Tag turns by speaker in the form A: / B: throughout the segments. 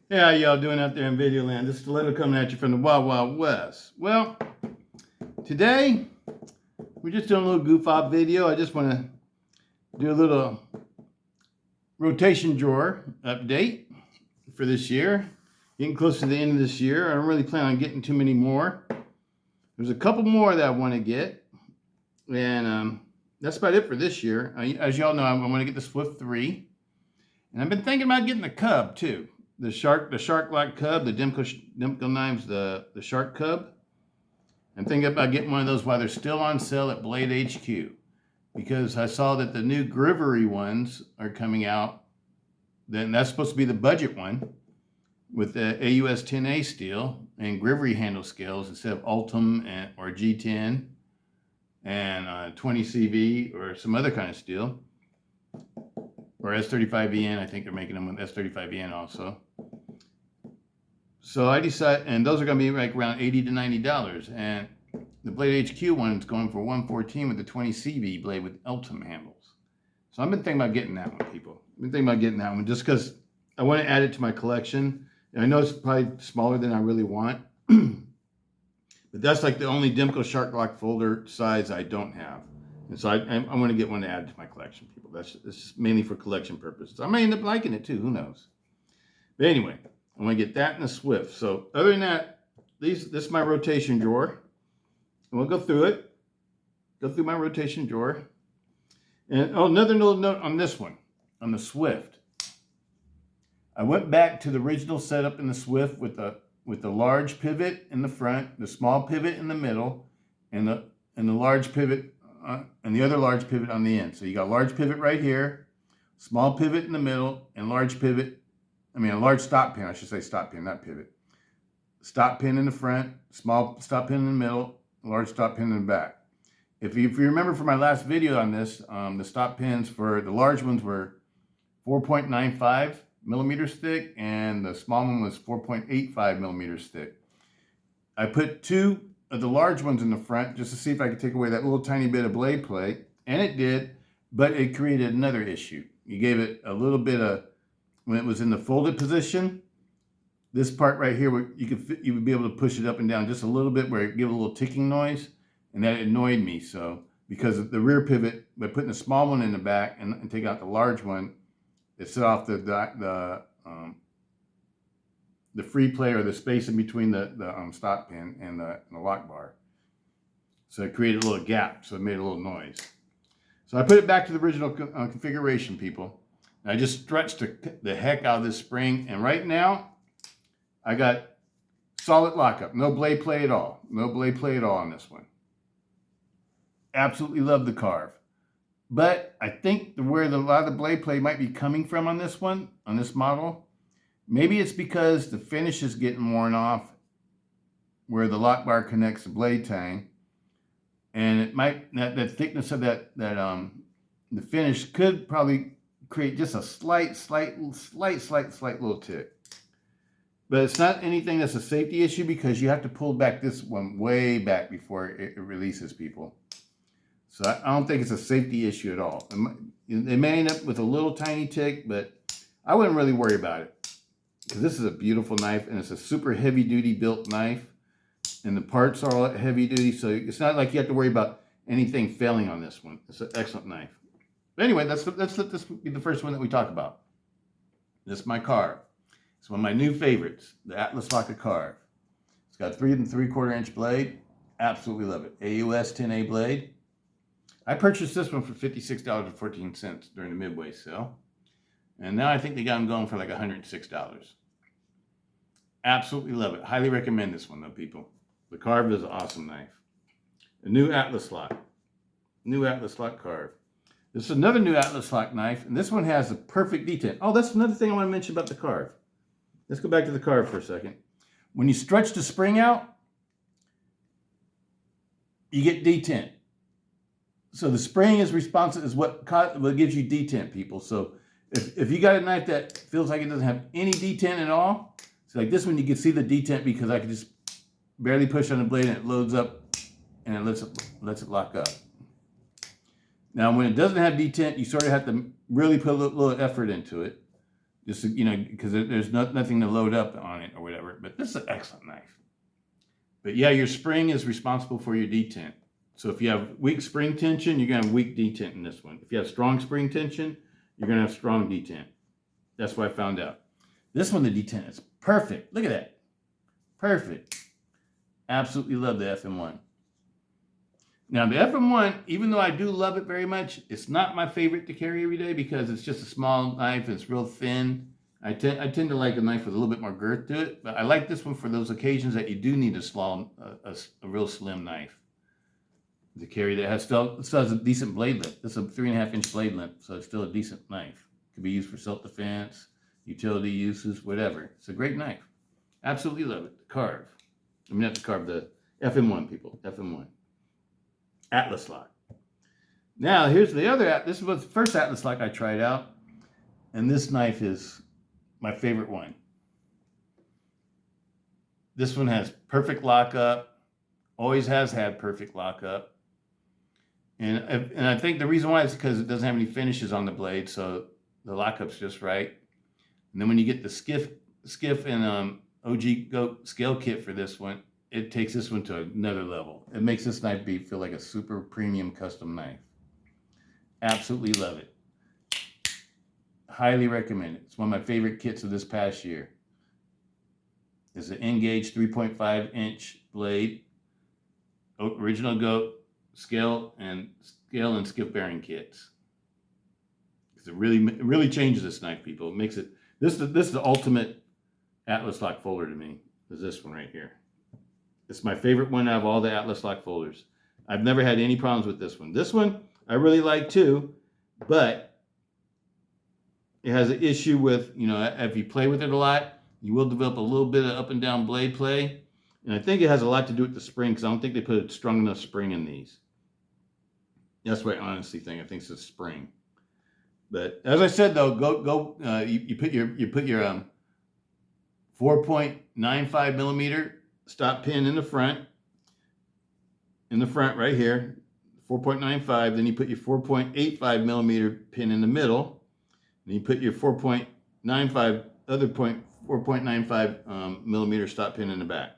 A: Hey, how y'all doing out there in video land? This is Stiletto coming at you from the Wild Wild West. Well, today we're just doing a little goof off video. I just want to do a little rotation drawer update for this year. Getting close to the end of this year. I don't really plan on getting too many more. There's a couple more that I want to get, and that's about it for this year. As y'all know, I want to get the Swift 3, and I've been thinking about getting the Cub too. The shark-like Cub, the Demco knives, the shark Cub. I'm thinking about getting one of those while they're still on sale at Blade HQ, because I saw that the new Grivery ones are coming out. Then that's supposed to be the budget one with the AUS 10A steel and Grivery handle scales instead of Ultim or G10 and 20 CV or some other kind of steel. Or S35VN, I think they're making them with S35VN also. So I decided, and those are going to be like around $80 to $90. And the Blade HQ one is going for $114 with the 20 CV blade with Ultim handles. So I've been thinking about getting that one, people. I've been thinking about getting that one just because I want to add it to my collection. And I know it's probably smaller than I really want. But that's like the only Demco Shark Lock folder size I don't have. And so I want to get one to add to my collection, people. That's just mainly for collection purposes. I may end up liking it too. Who knows? But anyway, I want to get that and the Swift. So other than that, this is my rotation drawer. And we'll go through it. Go through my rotation drawer. And another little note on this one, on the Swift. I went back to the original setup in the Swift with the large pivot in the front, the small pivot in the middle, and the large pivot and the other large pivot on the end. So you got a large pivot right here, small pivot in the middle, and large pivot, a large stop pin, I should say stop pin, not pivot. Stop pin in the front, small stop pin in the middle, large stop pin in the back. If you remember from my last video on this, the stop pins for the large ones were 4.95 millimeters thick, and the small one was 4.85 millimeters thick. I put two of the large ones in the front just to see if I could take away that little tiny bit of blade play, and it did, but it created another issue. You gave it a little bit of, when it was in the folded position, this part right here, where you would be able to push it up and down just a little bit where it gave a little ticking noise, and that annoyed me. So because of the rear pivot, by putting the small one in the back and taking out the large one, it set off the free play, or the space in between the stop pin and the lock bar. So it created a little gap, so it made a little noise. So I put it back to the original configuration, people. And I just stretched the heck out of this spring, and right now I got solid lockup, no blade play at all. No blade play at all on this one. Absolutely love the carve. But I think where a lot of the blade play might be coming from on this one, on this model, maybe it's because the finish is getting worn off where the lock bar connects the blade tang, and it might, that thickness of the finish could probably create just a slight little tick. But it's not anything that's a safety issue, because you have to pull back this one way back before it releases, people. So I don't think it's a safety issue at all. They may end up with a little tiny tick, but I wouldn't really worry about it, because this is a beautiful knife, and it's a super heavy duty built knife, and the parts are all heavy duty. So it's not like you have to worry about anything failing on this one. It's an excellent knife. But anyway, let's let this be the first one that we talk about. This is my carve. It's one of my new favorites, the Atlas Locker carve. It's got a 3 3/4 inch blade. Absolutely love it. AUS 10A blade. I purchased this one for $56.14 during the Midway sale. And now I think they got them going for like $106. Absolutely love it. Highly recommend this one though, people. The carve is an awesome knife. A new Atlas Lock. New Atlas Lock carve. This is another new Atlas Lock knife, and this one has a perfect detent. Oh, that's another thing I want to mention about the carve. Let's go back to the carve for a second. When you stretch the spring out, you get detent. So the spring is responsive, is what gives you detent, people. So if you got a knife that feels like it doesn't have any detent at all, it's like this one, you can see the detent because I can just barely push on the blade and it loads up and it lets it lock up. Now, when it doesn't have detent, you sort of have to really put a little effort into it Just, you know, because there's nothing to load up on it or whatever. But this is an excellent knife. But yeah, your spring is responsible for your detent. So if you have weak spring tension, you're going to have weak detent in this one. If you have strong spring tension, you're going to have strong detent. That's what I found out. This one, the detent is perfect. Look at that. Perfect. Absolutely love the FM1. Now, the FM1, even though I do love it very much, it's not my favorite to carry every day because it's just a small knife. It's real thin. I tend to like a knife with a little bit more girth to it, but I like this one for those occasions that you do need a real slim knife to carry that still has a decent blade length. This is a 3.5-inch blade length, so it's still a decent knife. It can be used for self-defense, utility uses, whatever. It's a great knife. Absolutely love it. The carve. I mean, not the carve, the FM1, people. FM1. Atlas lock. Now, here's the other. This was the first Atlas lock I tried out, and this knife is my favorite one. This one has perfect lockup. Always has had perfect lockup. And I think the reason why is because it doesn't have any finishes on the blade, so the lockup's just right. And then when you get the skiff and OG Goat scale kit for this one, it takes this one to another level. It makes this knife feel like a super premium custom knife. Absolutely love it. Highly recommend it. It's one of my favorite kits of this past year. It's an N-Gage 3.5-inch blade, original Goat scale and skiff bearing kits. It really changes this knife, people. It makes it this is the ultimate Atlas lock folder to me. Is this one right here? It's my favorite one out of all the Atlas lock folders. I've never had any problems with this one. This one I really like too, but it has an issue with, you know, if you play with it a lot, you will develop a little bit of up and down blade play. And I think it has a lot to do with the spring because I don't think they put a strong enough spring in these. That's what I honestly think. I think it's a spring. But as I said though, you put your 4.95 millimeter stop pin in the front right here, 4.95. Then you put your 4.85 millimeter pin in the middle. Then you put your 4.95 millimeter stop pin in the back.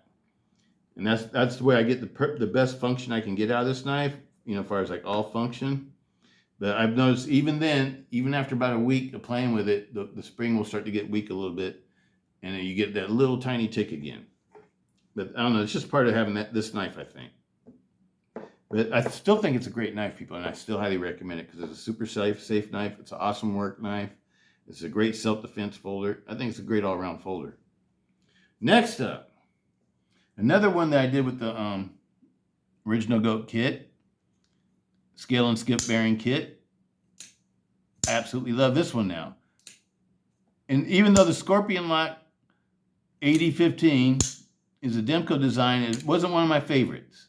A: And that's the way I get the best function I can get out of this knife, you know, as far as like all function. But I've noticed even then, even after about a week of playing with it, the spring will start to get weak a little bit. And then you get that little tiny tick again. But I don't know, it's just part of having this knife, I think. But I still think it's a great knife, people, and I still highly recommend it because it's a super safe knife. It's an awesome work knife. It's a great self-defense folder. I think it's a great all-around folder. Next up, another one that I did with the original Goat kit, scale and skip bearing kit. I absolutely love this one now. And even though the Scorpion Lock 8015 is a Demco design, it wasn't one of my favorites.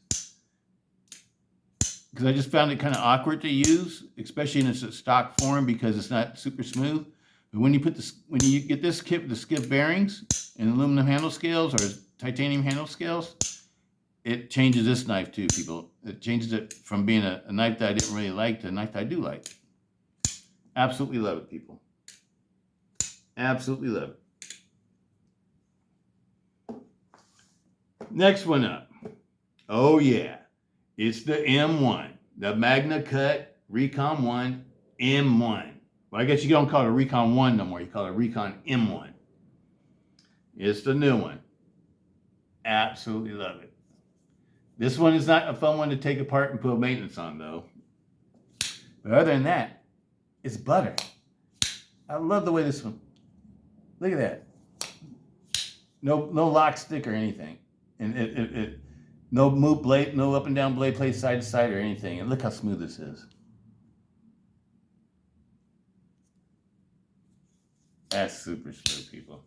A: Because I just found it kind of awkward to use, especially in its stock form because it's not super smooth. But when you get this kit with the skip bearings and aluminum handle scales or titanium handle scales, it changes this knife too, people. It changes it from being a knife that I didn't really like to a knife that I do like. Absolutely love it, people. Absolutely love it. Next one up. Oh yeah. It's the M1. The Magna Cut Recon 1 M1. Well, I guess you don't call it a Recon 1 no more. You call it a Recon M1. It's the new one. Absolutely love it. This one is not a fun one to take apart and put maintenance on, though. But other than that, it's butter. I love the way this one. Look at that. No lock stick or anything. And no move blade, no up and down blade play side to side or anything. And look how smooth this is. That's super smooth, people.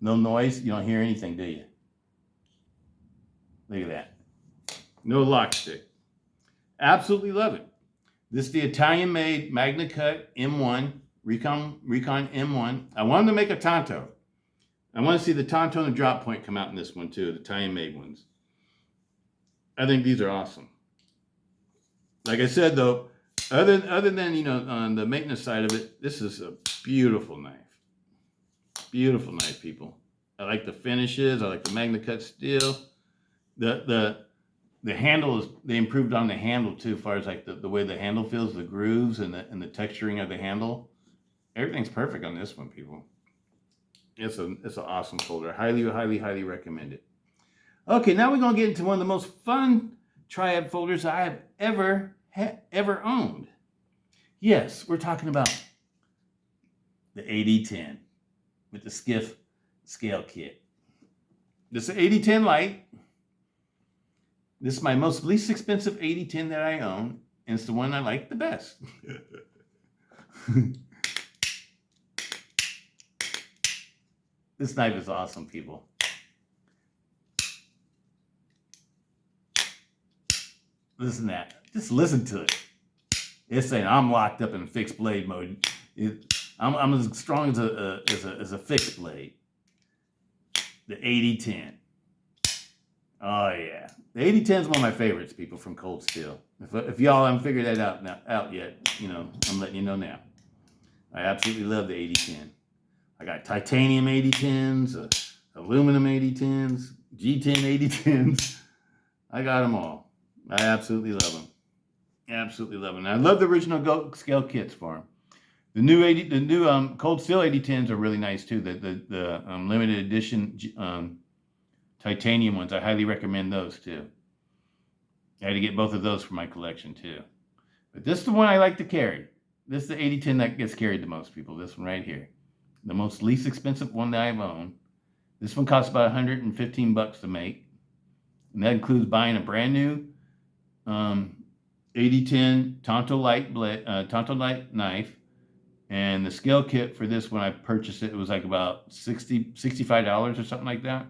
A: No noise. You don't hear anything, do you? Look at that. No lock stick. Absolutely love it. This is the Italian-made Magna Cut M1, Recon M1. I wanted to make a Tonto. I want to see the Tonto and the drop point come out in this one too, the Italian-made ones. I think these are awesome. Like I said though, Other than, you know, on the maintenance side of it, this is a beautiful knife. Beautiful knife, people. I like the finishes. I like the Magna Cut steel. The handle is, they improved on the handle too, as far as like the way the handle feels, the grooves and the texturing of the handle. Everything's perfect on this one, people. It's an awesome folder. Highly recommend it. Okay, now we're gonna get into one of the most fun triad folders I have ever owned. Yes, we're talking about the 8010 with the Skiff scale kit. This is 8010 Lite. This is my least expensive 8010 that I own, and it's the one I like the best. This knife is awesome, people. Listen to that. Just listen to it. It's saying I'm locked up in fixed blade mode. I'm as strong as a fixed blade. The 8010. Oh yeah, the 8010 is one of my favorites, people, from Cold Steel. If y'all haven't figured that out yet, you know, I'm letting you know now. I absolutely love the 8010. I got titanium 8010s, aluminum 8010s, G10 8010s. I got them all. I absolutely love them. Absolutely love them. And I love the original scale kits for them. The new Cold Steel 8010s are really nice too. The limited edition titanium ones, I highly recommend those too. I had to get both of those for my collection too. But this is the one I like to carry. This is the 8010 that gets carried the most, people. This one right here. The most least expensive one that I've owned. This one costs about $115 to make. And that includes buying a brand new 8010 Tonto Light knife. And the scale kit for this, when I purchased it, it was like about $65 or something like that.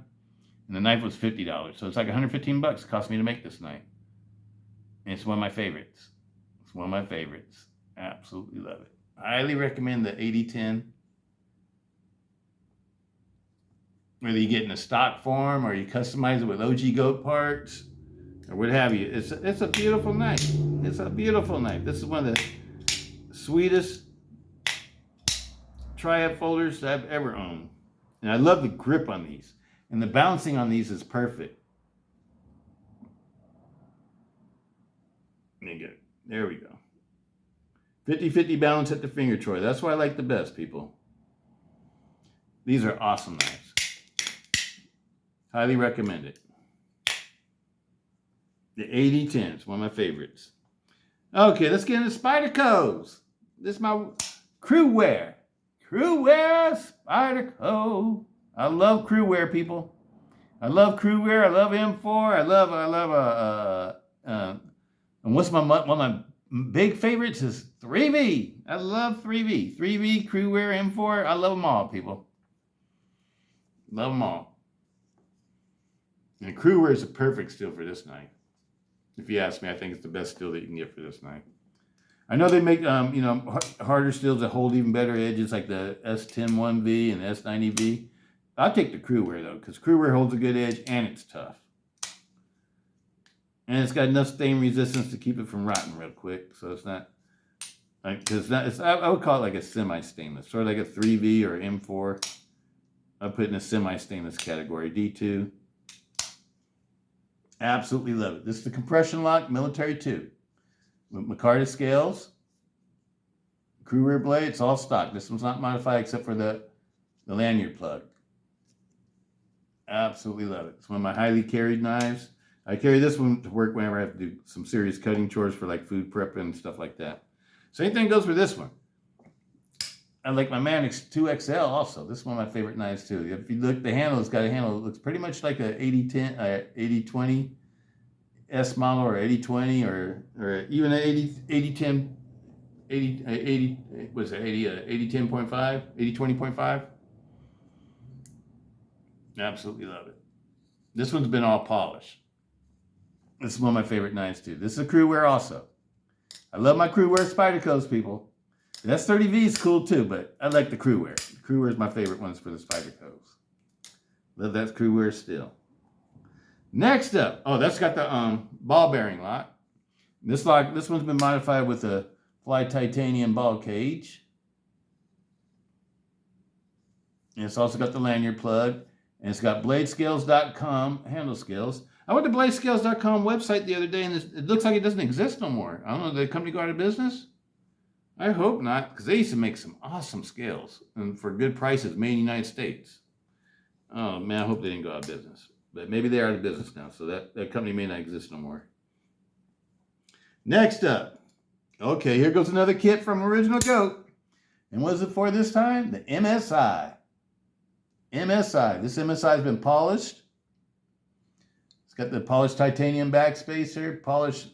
A: And the knife was $50. So it's like $115 it cost me to make this knife. And it's one of my favorites. It's one of my favorites. Absolutely love it. I highly recommend the 8010. Whether you get in a stock form or you customize it with OG goat parts or what have you. It's a beautiful knife. It's a beautiful knife. This is one of the sweetest triad folders that I've ever owned. And I love the grip on these. And the balancing on these is perfect. There we go. 50-50 balance at the finger, Troy. That's what I like the best, people. These are awesome knives. Highly recommend it. The 8010 is one of my favorites. Okay, let's get into Spydercos. This is my crew wear. Crew wear, Spyderco. I love crew wear, people. I love crew wear. I love M4. And what's one of my big favorites is 3V. I love 3V. 3V, crew wear, M4. I love them all, people. Love them all. And crew wear is a perfect steel for this knife. If you ask me, I think it's the best steel that you can get for this knife. I know they make harder steels that hold even better edges, like the S101V and the S90V. I'll take the crew wear though, because crew wear holds a good edge and it's tough. And it's got enough stain resistance to keep it from rotting real quick. So it's not like, I would call it like a semi-stainless, sort of like a 3V or M4. I put in a semi-stainless category, D2. Absolutely love it. This is the compression lock military 2 with micarta scales, crew rear blade. It's all stock. This one's not modified except for the lanyard plug. Absolutely love it. It's one of my highly carried knives. I carry this one to work whenever I have to do some serious cutting chores for like food prep and stuff like that. Same thing goes for this one. I like my Manix 2XL also. This is one of my favorite knives too. If you look, the handle, it's got a handle that looks pretty much like a 8020 S model or 8020 or even an 8010, 8010.5, 8020.5. Absolutely love it. This one's been all polished. This is one of my favorite knives too. This is a crew wear also. I love my crew wear Spydercos, people. The S30V is cool too, but I like the crew wear. The crew wear is my favorite ones for the Spydercos. Love that crew wear still. Next up, oh, that's got the ball bearing lock. This one's been modified with a fly titanium ball cage. And it's also got the lanyard plug. And it's got bladescales.com handle scales. I went to bladescales.com website the other day, and it looks like it doesn't exist no more. I don't know, did the company go out of business? I hope not, because they used to make some awesome scales and for good prices made in the United States. Oh, man, I hope they didn't go out of business. But maybe they're out of business now, so that company may not exist no more. Next up. Okay, here goes another kit from Original Goat. And what is it for this time? The MSI. MSI. This MSI has been polished. It's got the polished titanium backspacer, polished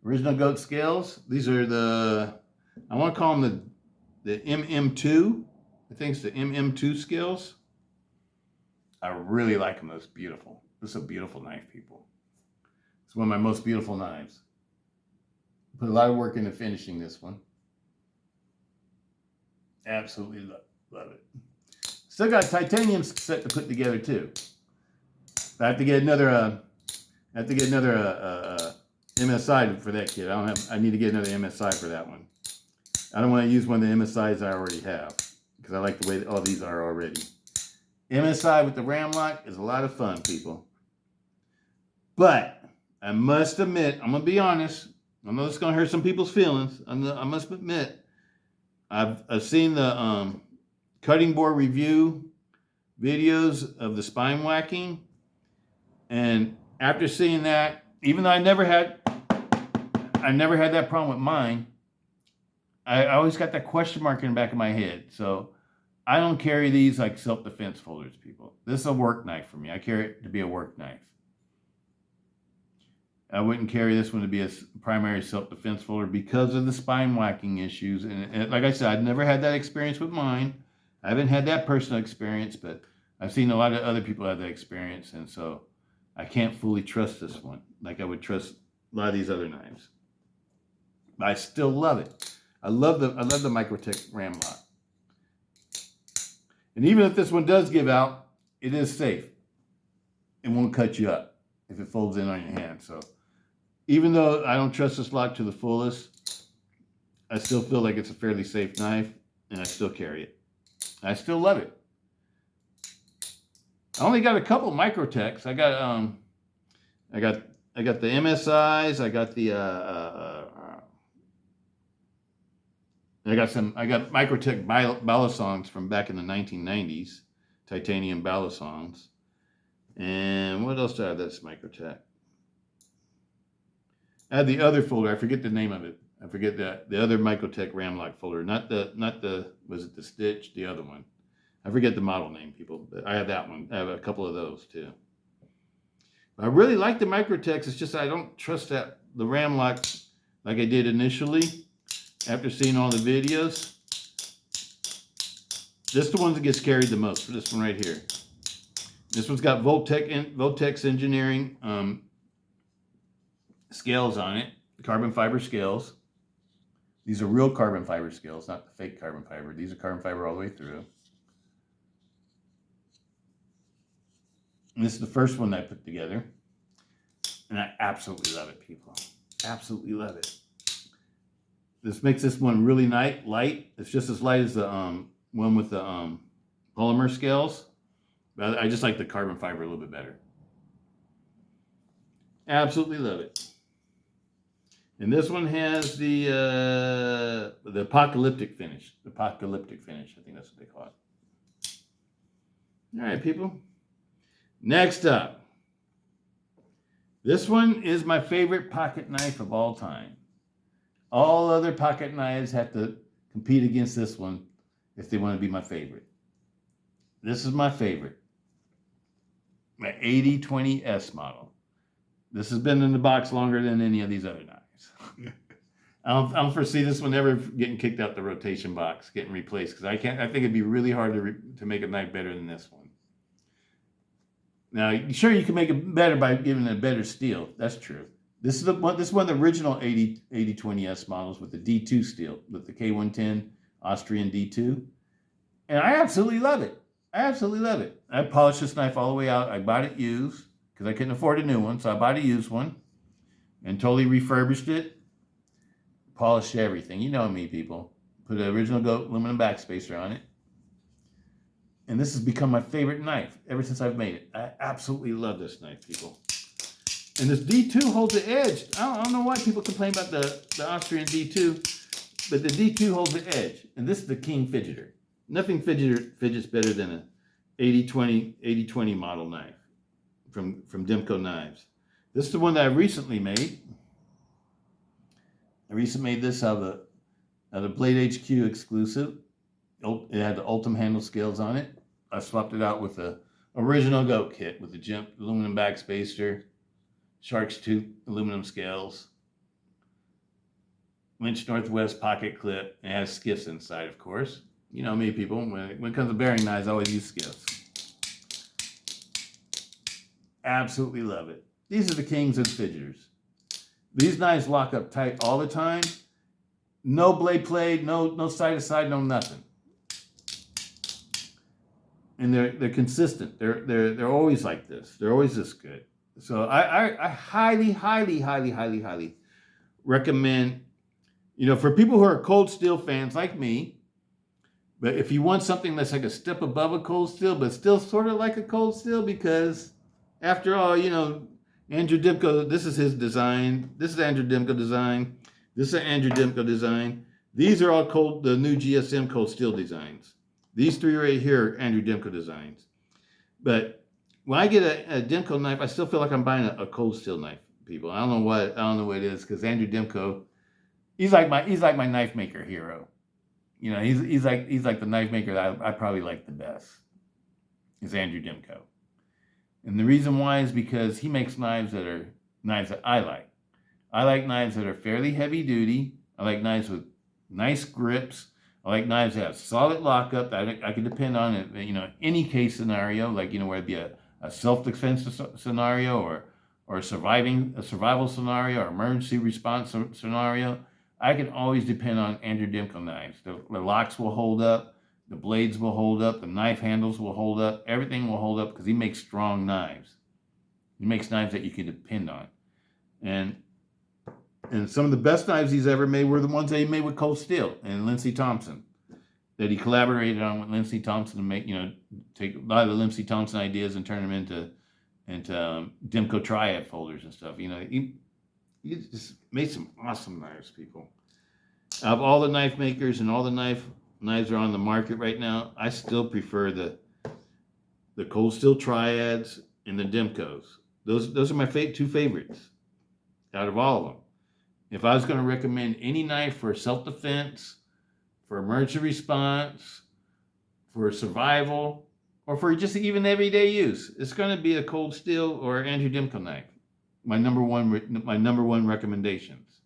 A: Original Goat scales. These are I want to call them the MM2. I think it's the MM2 scales. I really like them. It's beautiful. This is a beautiful knife, people. It's one of my most beautiful knives. Put a lot of work into finishing this one. Absolutely love it. Still got a titanium set to put together too. I have to get another. MSI for that kit. I need to get another MSI for that one. I don't want to use one of the MSIs I already have because I like the way all these are already. MSI with the ram lock is a lot of fun, people. But I must admit, I'm gonna be honest. I know it's gonna hurt some people's feelings. I must admit, I've seen the cutting board review videos of the spine whacking, and after seeing that, even though I never had that problem with mine, I always got that question mark in the back of my head. So I don't carry these like self-defense folders, people. This is a work knife for me. I carry it to be a work knife. I wouldn't carry this one to be a primary self-defense folder because of the spine whacking issues. And like I said, I've never had that experience with mine. I haven't had that personal experience, but I've seen a lot of other people have that experience. And so I can't fully trust this one like I would trust a lot of these other knives. But I still love it. I love the Microtech ram lock. And even if this one does give out, it is safe. It won't cut you up if it folds in on your hand. So even though I don't trust this lock to the fullest, I still feel like it's a fairly safe knife, and I still carry it. I still love it. I only got a couple Microtechs. I got the MSIs. I got Microtech balisongs from back in the 1990s, titanium balisongs. And what else do I have that's Microtech? I had the other folder. I forget the name of it. I forget the other Microtech ram lock folder. Not the was it the Stitch? The other one. I forget the model name, people. But I have that one. I have a couple of those too. But I really like the Microtechs. It's just I don't trust the ram lock like I did initially. After seeing all the videos, this is the one that gets carried the most. For this one right here. This one's got Voltex Engineering scales on it, carbon fiber scales. These are real carbon fiber scales, not the fake carbon fiber. These are carbon fiber all the way through. And this is the first one that I put together. And I absolutely love it, people. Absolutely love it. This makes this one really light. It's just as light as the one with the polymer scales. But I just like the carbon fiber a little bit better. Absolutely love it. And this one has the apocalyptic finish. The apocalyptic finish. I think that's what they call it. All right, people. Next up. This one is my favorite pocket knife of all time. All other pocket knives have to compete against this one if they want to be my favorite. This is my favorite. My 8020S model. This has been in the box longer than any of these other knives. I don't foresee this one ever getting kicked out the rotation box, getting replaced, because I think it'd be really hard to make a knife better than this one. Now, sure, you can make it better by giving it a better steel. That's true. This is one of the original 8020S models with the D2 steel, with the K110 Austrian D2. And I absolutely love it. I absolutely love it. I polished this knife all the way out. I bought it used because I couldn't afford a new one, so I bought a used one and totally refurbished it. polish everything. You know me, people. Put an original goat aluminum backspacer on it. And this has become my favorite knife ever since I've made it. I absolutely love this knife, people. And this D2 holds the edge. I don't know why people complain about the Austrian D2, but the D2 holds the edge. And this is the King Fidgeter. Nothing fidgets better than a 80-20 model knife from Demco Knives. This is the one that I recently made. I recently made this out of the Blade HQ exclusive. It had the Ultim handle scales on it. I swapped it out with the original goat kit with the Jimp aluminum backspacer, Shark's Tooth aluminum scales, Lynch Northwest pocket clip, and it has skiffs inside, of course. You know me, people. When it comes to bearing knives, I always use skiffs. Absolutely love it. These are the Kings and Fidgeters. These knives lock up tight all the time. No blade play, no side to side, no nothing. And they're consistent. They're always like this. They're always this good. So I highly recommend, for people who are cold steel fans like me, but if you want something that's like a step above a cold steel, but still sort of like a cold steel, because after all, Andrew Demco, this is his design. This is Andrew Demco design. This is Andrew Demco design. These are all the new GSM cold steel designs. These three right here are Andrew Demco designs. But when I get a Demco knife, I still feel like I'm buying a cold steel knife, people. I don't know what it is, because Andrew Demco, he's like my knife maker hero. He's like the knife maker that I probably like the best. Is Andrew Demco. And the reason why is because he makes knives that I like. I like knives that are fairly heavy duty. I like knives with nice grips. I like knives that have solid lockup that I can depend on in, any case scenario, like, where it'd be a self-defense scenario or a survival scenario or emergency response scenario. I can always depend on Andrew Demco knives. The locks will hold up. The blades will hold up. The knife handles will hold up. Everything will hold up because he makes strong knives. He makes knives that you can depend on. And some of the best knives he's ever made were the ones that he made with Cold Steel and Lindsey Thompson, that he collaborated on with Lindsey Thompson to make, take a lot of the Lindsey Thompson ideas and turn them into Demco Triad folders and stuff. He just made some awesome knives, people. Out of all the knife makers and all the knives are on the market right now, I still prefer the Cold Steel Triads and the Demcos. Those are my two favorites out of all of them. If I was going to recommend any knife for self-defense, for emergency response, for survival, or for just even everyday use, it's going to be a Cold Steel or Andrew Demco knife. My number one recommendations.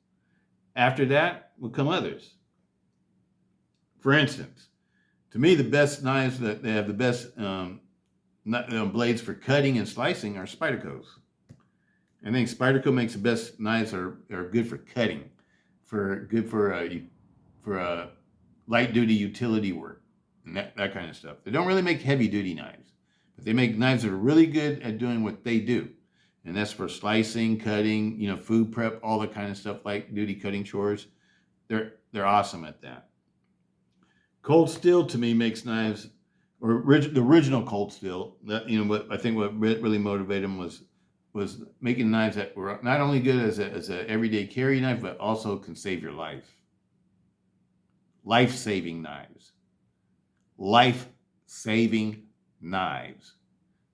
A: After that will come others. For instance, to me, the best knives that they have the best blades for cutting and slicing are Spydercos. I think Spyderco makes the best knives that are good for cutting, good for light duty utility work and that kind of stuff. They don't really make heavy duty knives, but they make knives that are really good at doing what they do, and that's for slicing, cutting, food prep, all that kind of stuff, light duty cutting chores. They're awesome at that. Cold Steel to me makes knives, or the original Cold Steel. That what really motivated them was making knives that were not only good as a everyday carry knife, but also can save your life. Life-saving knives. Life-saving knives.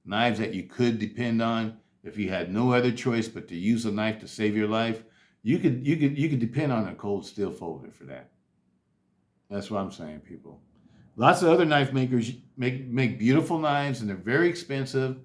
A: Knives that you could depend on if you had no other choice but to use a knife to save your life. You could depend on a Cold Steel folder for that. That's what I'm saying, people. Lots of other knife makers make beautiful knives, and they're very expensive.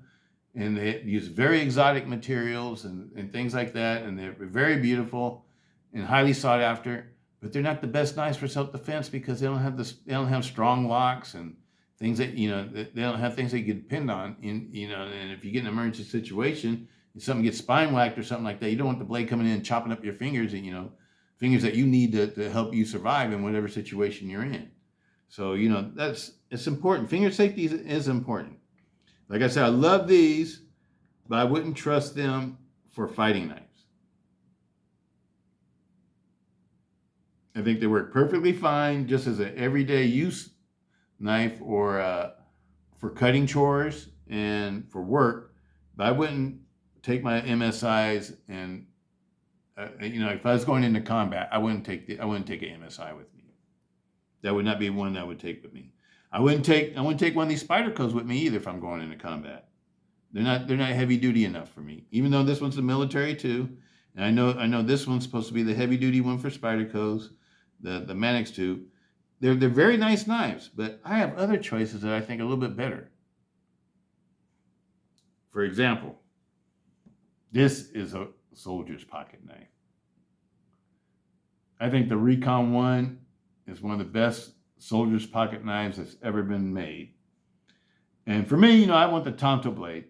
A: And they use very exotic materials and things like that. And they're very beautiful and highly sought after. But they're not the best knives for self-defense because they don't have strong locks and things that, they don't have things that you can depend on. And if you get in an emergency situation and something gets spine whacked or something like that, you don't want the blade coming in and chopping up your fingers and, fingers that you need to help you survive in whatever situation you're in. So, it's important. Finger safety is important. Like I said, I love these, but I wouldn't trust them for fighting knives. I think they work perfectly fine just as an everyday use knife or for cutting chores and for work. But I wouldn't take my MSIs and if I was going into combat, I wouldn't take an MSI with me. That would not be one I would take with me. I wouldn't take one of these Spydercos with me either if I'm going into combat. They're not heavy duty enough for me. Even though this one's the military too, and I know this one's supposed to be the heavy duty one for Spydercos, the Mannix 2. They're very nice knives, but I have other choices that I think are a little bit better. For example, this is a soldier's pocket knife. I think the Recon 1 is one of the best soldier's pocket knives that's ever been made. And for me, I want the Tonto blade,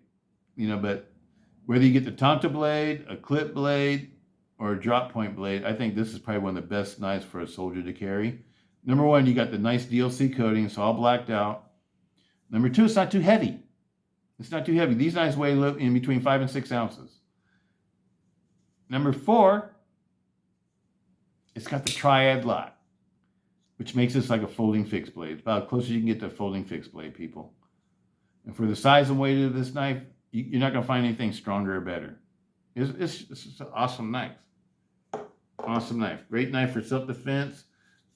A: but whether you get the Tonto blade, a clip blade, or a drop point blade, I think this is probably one of the best knives for a soldier to carry. Number one, you got the nice DLC coating. It's all blacked out. Number two, it's not too heavy. It's not too heavy. These knives weigh in between 5 and 6 ounces. Number four, it's got the triad lock, which makes this like a folding fixed blade. It's about as close as you can get to a folding fixed blade, people. And for the size and weight of this knife, you're not going to find anything stronger or better. It's an awesome knife. Awesome knife. Great knife for self-defense.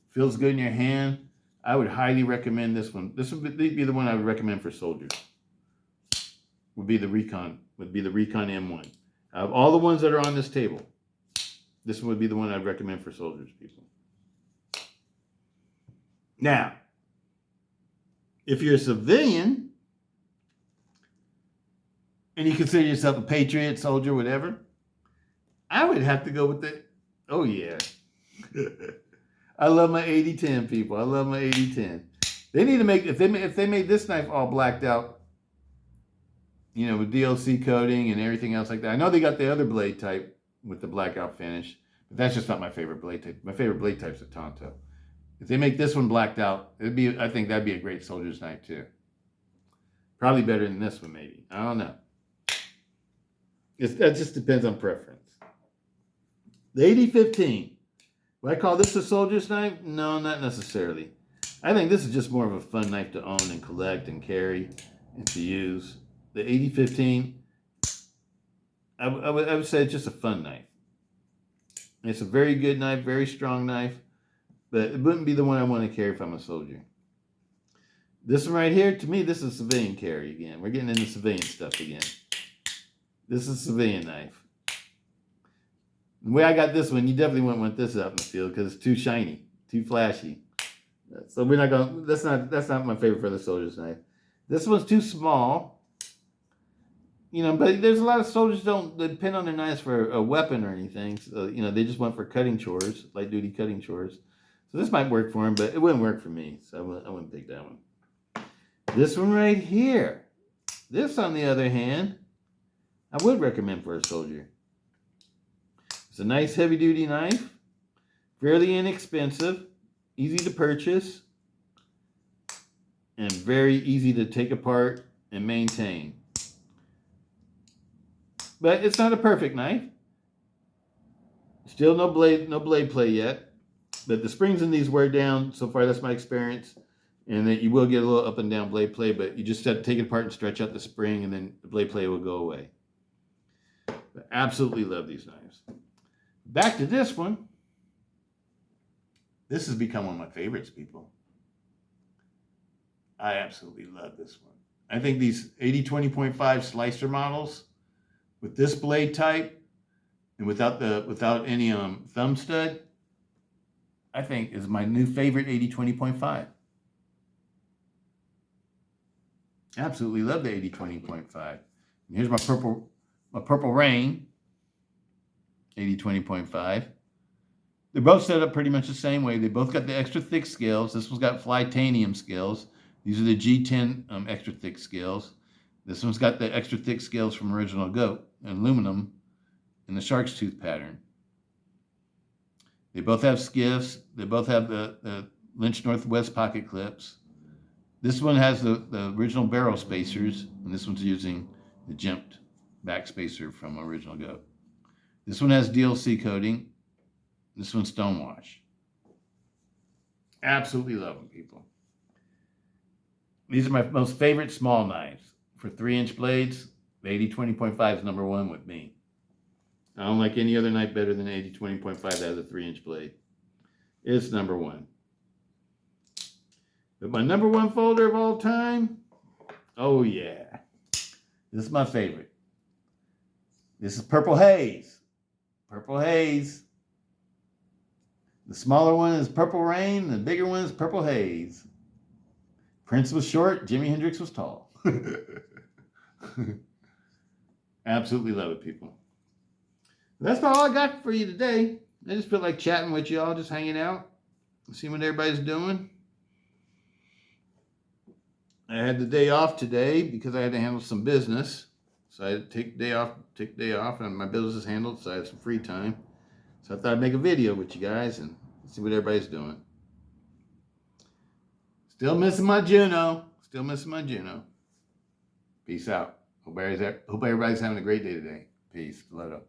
A: Feels good in your hand. I would highly recommend this one. This would be the one I would recommend for soldiers. Would be the Recon M1. Out of all the ones that are on this table, this would be the one I'd recommend for soldiers, people. Now, if you're a civilian and you consider yourself a patriot, soldier, whatever, I would have to go with oh yeah. I love my 8010, people. I love my 8010. They need to make, if they made this knife all blacked out, with DLC coating and everything else like that. I know they got the other blade type with the blackout finish, but that's just not my favorite blade type. My favorite blade type is a Tonto. If they make this one blacked out, I think that'd be a great soldier's knife too. Probably better than this one, maybe. I don't know. That just depends on preference. The 8015. Would I call this a soldier's knife? No, not necessarily. I think this is just more of a fun knife to own and collect and carry and to use. The 8015, I would say it's just a fun knife. It's a very good knife, very strong knife, but it wouldn't be the one I want to carry if I'm a soldier. This one right here, to me, this is civilian carry again. We're getting into civilian stuff again. This is a civilian knife. The way I got this one, you definitely wouldn't want this out in the field because it's too shiny, too flashy. So we're not going. That's not my favorite for the soldier's knife. This one's too small. But there's a lot of soldiers don't depend on their knives for a weapon or anything. So, they just went for cutting chores, light duty cutting chores. So this might work for them, but it wouldn't work for me. So I wouldn't take that one. This one right here. This, on the other hand, I would recommend for a soldier. It's a nice heavy duty knife, fairly inexpensive, easy to purchase, and very easy to take apart and maintain. But it's not a perfect knife. Still no blade play yet. But the springs in these wear down. So far, that's my experience. And that you will get a little up and down blade play, but you just have to take it apart and stretch out the spring, and then the blade play will go away. But absolutely love these knives. Back to this one. This has become one of my favorites, people. I absolutely love this one. I think these 80-20.5 slicer models with this blade type and without any thumb stud, I think is my new favorite 80-20.5. Absolutely love the 80-20.5. And here's my purple rain 80-20.5. They're both set up pretty much the same way. They both got the extra thick scales. This one's got Flytanium scales. These are the G10 extra thick scales. This one's got the extra thick scales from Original Goat, aluminum, in the shark's tooth pattern. They both have skiffs. They both have the Lynch Northwest pocket clips. This one has the original barrel spacers, and this one's using the jimped back spacer from Original Goat. This one has DLC coating. This one's stonewash. Absolutely love them, people. These are my most favorite small knives. For 3-inch blades, the 80-20.5 is number one with me. I don't like any other knife better than 80-20.5 that has a 3-inch blade. It's number one. But my number one folder of all time, oh yeah. This is my favorite. This is Purple Haze. Purple Haze. The smaller one is Purple Rain. The bigger one is Purple Haze. Prince was short. Jimi Hendrix was tall. Absolutely love it, people. That's about all I got for you today. I just feel like chatting with y'all, just hanging out, see what everybody's doing. I had the day off today because I had to handle some business. So I had to take the day off, and my business is handled, so I had some free time. So I thought I'd make a video with you guys and see what everybody's doing. Still missing my Juno. Peace out. Hope everybody's having a great day today. Peace. Stiletto.